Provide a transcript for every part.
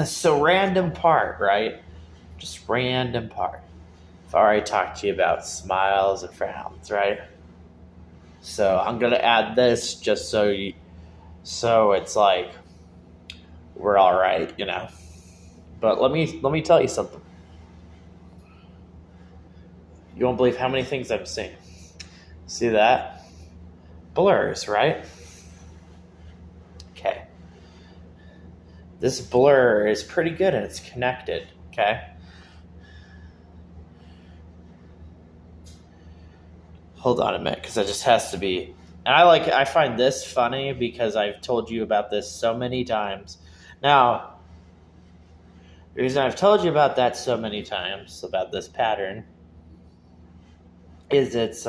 So random part, right? Just random part. I've already talked to you about smiles and frowns, right? So I'm gonna add this just so it's like we're all right. But let me tell you something. You won't believe how many things I'm seeing. See that? Blurs, right? Okay. This blur is pretty good and it's connected. Okay. Hold on a minute, because it just has to be. And I find this funny because I've told you about this so many times. Now, the reason I've told you about that so many times about this pattern is there's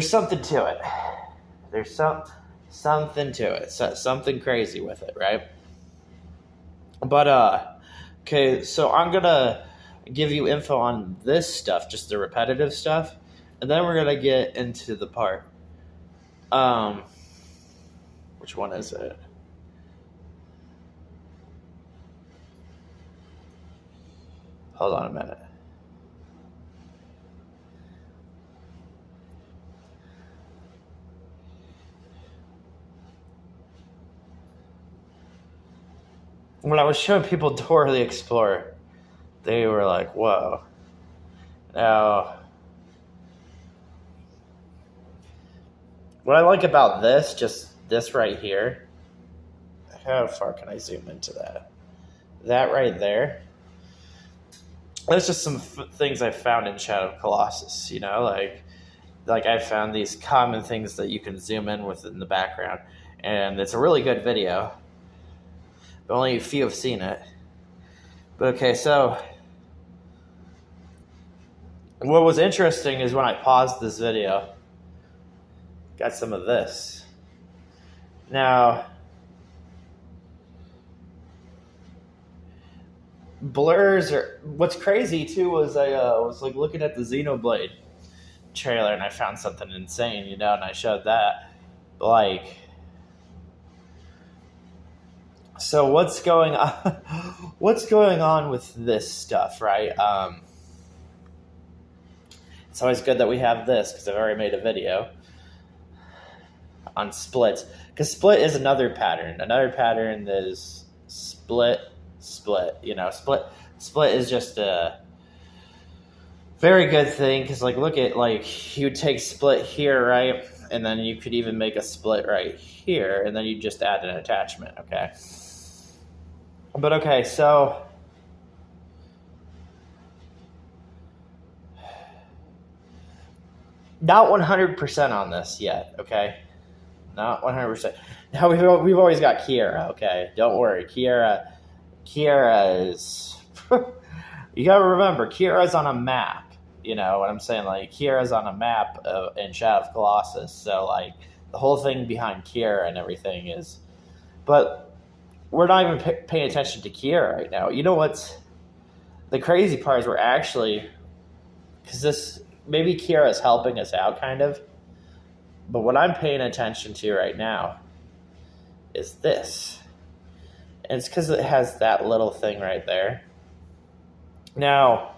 something to it. There's something to it. Something crazy with it, right? But okay, so I'm gonna give you info on this stuff, just the repetitive stuff, and then we're gonna get into the part. Um, which one is it? Hold on a minute. When I was showing people Dora the Explorer, they were like, "Whoa!" Now, what I like about this, just this right here, how far can I zoom into that? That right there. That's just some things I found in Shadow of Colossus. Like I found these common things that you can zoom in with in the background, and it's a really good video. But only a few have seen it. But okay, so what was interesting is when I paused this video, got some of this. Now, blurs are what's crazy too was I was like looking at the Xenoblade trailer and I found something insane, and I showed that. Like, so what's going on? What's going on with this stuff, right? It's always good that we have this because I've already made a video on splits. Because split is another pattern. Another pattern is split, split. Split is just a very good thing because, like, look at, like, you would take split here, right? And then you could even make a split right here, and then you just add an attachment, okay? But okay, so not 100% on this yet, okay? Not 100%. Now we've always got Kiera, okay? Don't worry, Kiera is. You gotta remember, Kiera's on a map. You know what I'm saying? Like, Kiera's on a map in Shadow of Colossus, so like the whole thing behind Kiera and everything is. But we're not even paying attention to Kiera right now. You know what's the crazy part is we're actually, because this maybe Kiera is helping us out kind of, but what I'm paying attention to right now is this. And it's because it has that little thing right there. Now,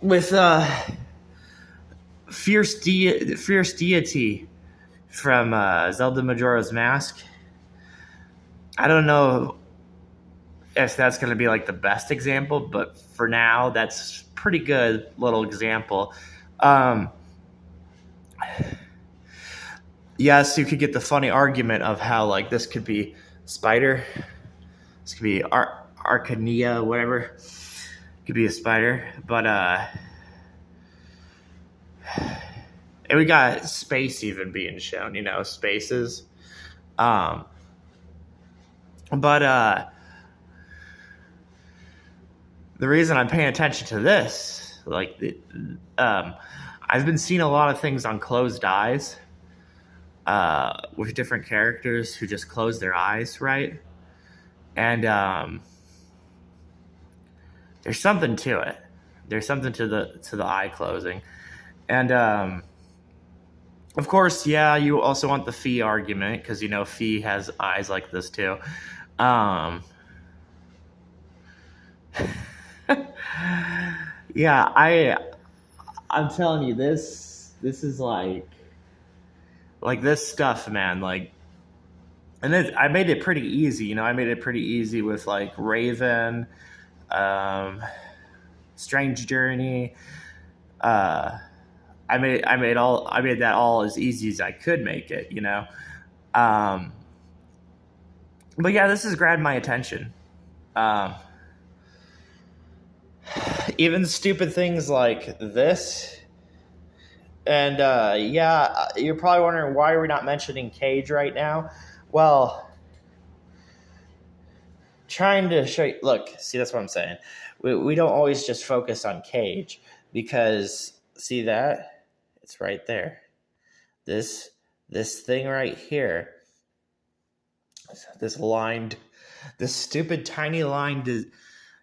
with Fierce Deity from Zelda Majora's Mask, I don't know if that's going to be like the best example, but for now, that's pretty good little example. Yes, you could get the funny argument of how like this could be spider, this could be Arcania, whatever. It could be a spider, but and we got space even being shown, spaces. But the reason I'm paying attention to this, like, I've been seeing a lot of things on closed eyes with different characters who just close their eyes, right? And there's something to it. There's something to the eye closing, and Of course, yeah, you also want the Fee argument because you know Fee has eyes like this too. Um, yeah, I'm telling you this is like this stuff, man. Like, and then I made it pretty easy. You know, I made it pretty easy with like Raven, um, Strange Journey. Uh, I made that all as easy as I could make it. You know. Um, but yeah, this has grabbed my attention. Um, even stupid things like this. And yeah, you're probably wondering why are we not mentioning Cage right now? Well, trying to show you, look, see, that's what I'm saying. We don't always just focus on Cage because see that? It's right there. This thing right here. This stupid tiny line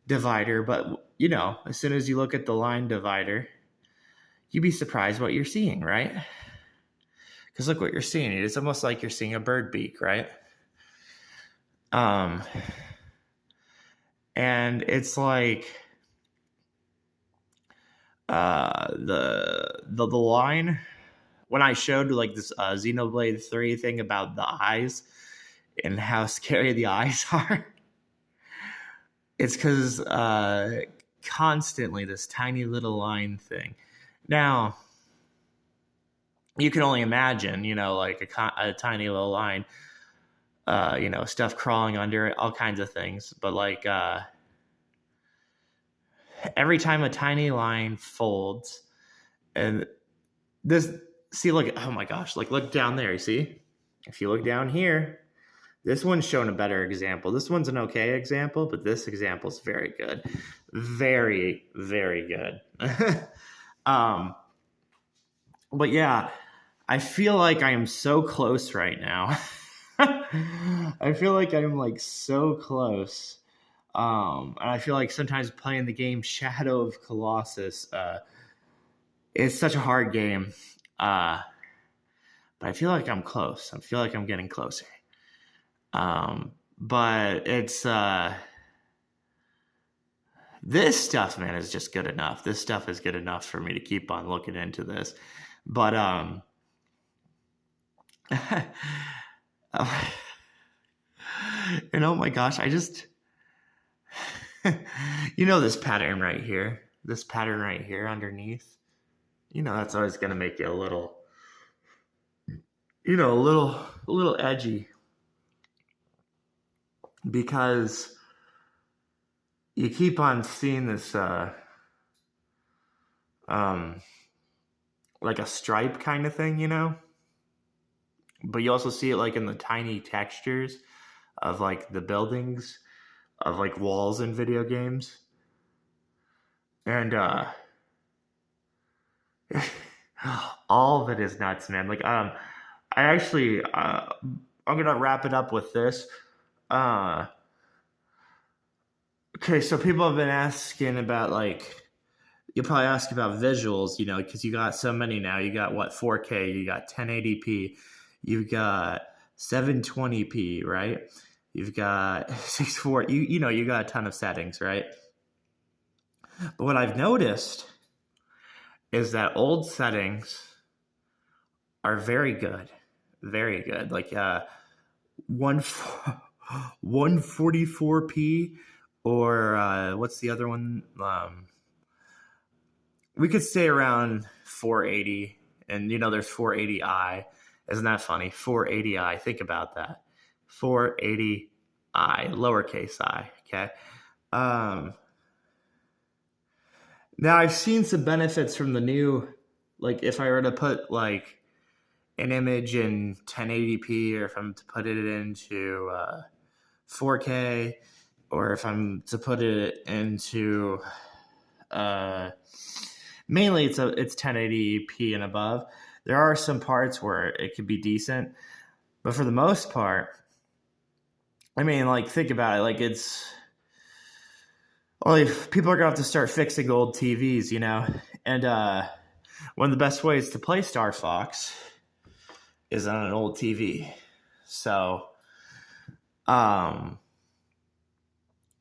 divider, but you know, as soon as you look at the line divider, you'd be surprised what you're seeing, right? Because look what you're seeing. It's almost like you're seeing a bird beak, right? And it's like the line when I showed like this Xenoblade 3 thing about the eyes and how scary the eyes are. It's because constantly this tiny little line thing. Now, you can only imagine, you know, like a tiny little line, you know, stuff crawling under it, all kinds of things. But like every time a tiny line folds, and this, see, look, oh my gosh, like look down there, you see? If you look down here, this one's shown a better example. This one's an okay example, but this example is very good. Very, very good. But yeah, I feel like I am so close right now. I feel like I'm like so close. And I feel like sometimes playing the game Shadow of Colossus, it's such a hard game. But I feel like I'm close. I feel like I'm getting closer. But it's this stuff, man, is just good enough. This stuff is good enough for me to keep on looking into this. But and oh my gosh, I just you know this pattern right here. This pattern right here underneath. You know that's always gonna make you a little, you know, a little edgy. Because you keep on seeing this like a stripe kind of thing, you know? But you also see it like in the tiny textures of like the buildings of like walls in video games. And all of it is nuts, man. Like I actually I'm gonna wrap it up with this. Okay, so people have been asking about like you'll probably ask about visuals, you know, because you got so many now. You got what 4K, you got 1080p, you've got 720p, right? You've got 640. You know, you got a ton of settings, right? But what I've noticed is that old settings are very good, very good. Like 144p or what's the other one? We could stay around 480, and you know there's 480i. Isn't that funny? 480i. Think about that. 480i, lowercase I. Okay. Now I've seen some benefits from the new. Like if I were to put like an image in 1080p, or if I'm to put it into 4K, or if I'm to put it into mainly it's 1080p and above. There are some parts where it could be decent, but for the most part, I mean, like think about it, like it's only people are gonna have to start fixing old TVs, you know. And one of the best ways to play Star Fox is on an old TV. So,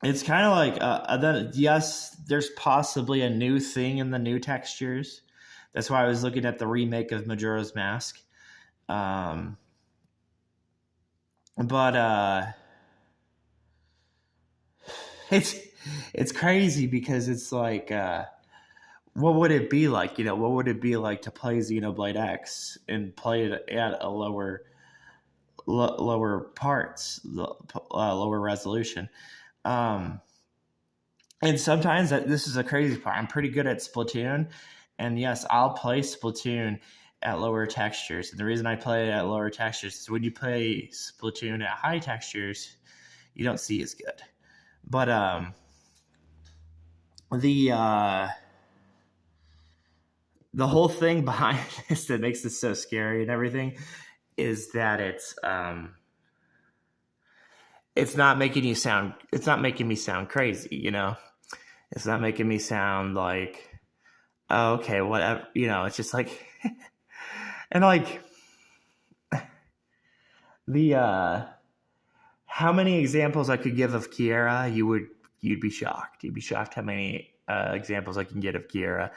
it's kind of like then yes, there's possibly a new thing in the new textures. That's why I was looking at the remake of Majora's Mask. But it's crazy because it's like, what would it be like? What would it be like to play Xenoblade X and play it at a lower parts, lower resolution? And sometimes this is a crazy part. I'm pretty good at Splatoon, and yes, I'll play Splatoon at lower textures. And the reason I play it at lower textures is when you play Splatoon at high textures, you don't see as good. But the whole thing behind this that makes this so scary and everything is that it's not making me sound crazy, It's not making me sound like, oh, okay, whatever, it's just like and like the how many examples I could give of Kiera, you'd be shocked. You'd be shocked how many examples I can get of Kiera.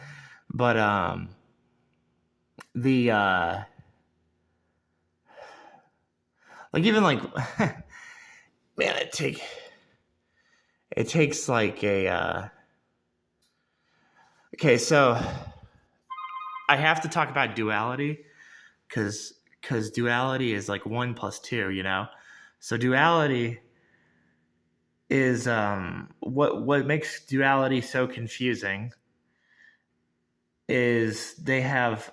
But the like even like man, it takes like a okay, so I have to talk about duality because duality is like 1 + 2, So duality is what makes duality so confusing is they have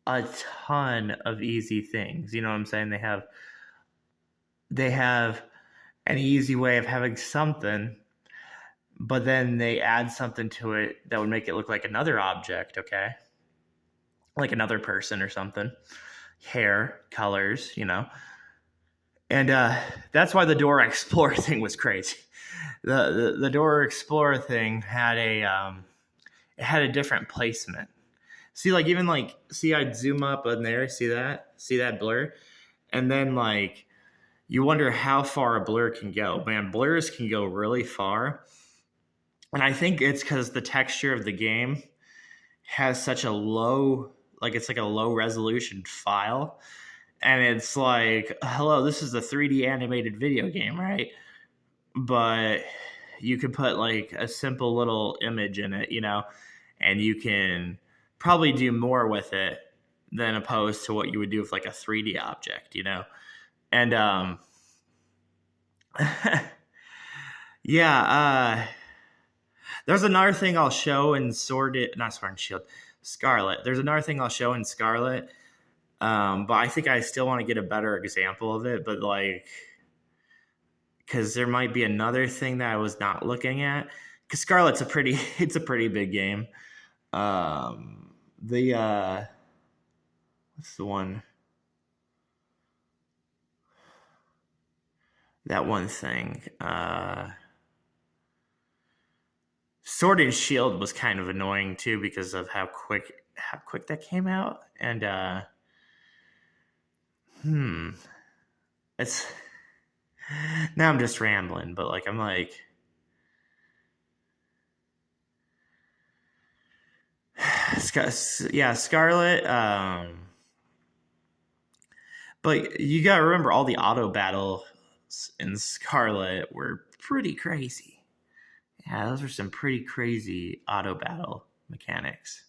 a ton of easy things. You know what I'm saying? They have an easy way of having something, but then they add something to it that would make it look like another object, okay? Like another person or something. Hair, colors, And that's why the Dora Explorer thing was crazy. The Dora Explorer thing had it had a different placement. See, like even like I'd zoom up in there, see that blur, and then like you wonder how far a blur can go. Man, blurs can go really far, and I think it's because the texture of the game has such a low, like it's like a low resolution file. And it's like, hello, this is a 3D animated video game, right? But you can put like a simple little image in it, and you can probably do more with it than opposed to what you would do with like a 3D object, And yeah, there's another thing I'll show in Scarlet. There's another thing I'll show in Scarlet. But I think I still want to get a better example of it. But like, because there might be another thing that I was not looking at. Because Scarlet's it's a pretty big game. What's the one? That one thing. Sword and Shield was kind of annoying too because of how quick that came out. And it's now I'm just rambling, but like I'm like Scarlet. But you gotta remember all the auto battles in Scarlet were pretty crazy. Yeah, those were some pretty crazy auto battle mechanics.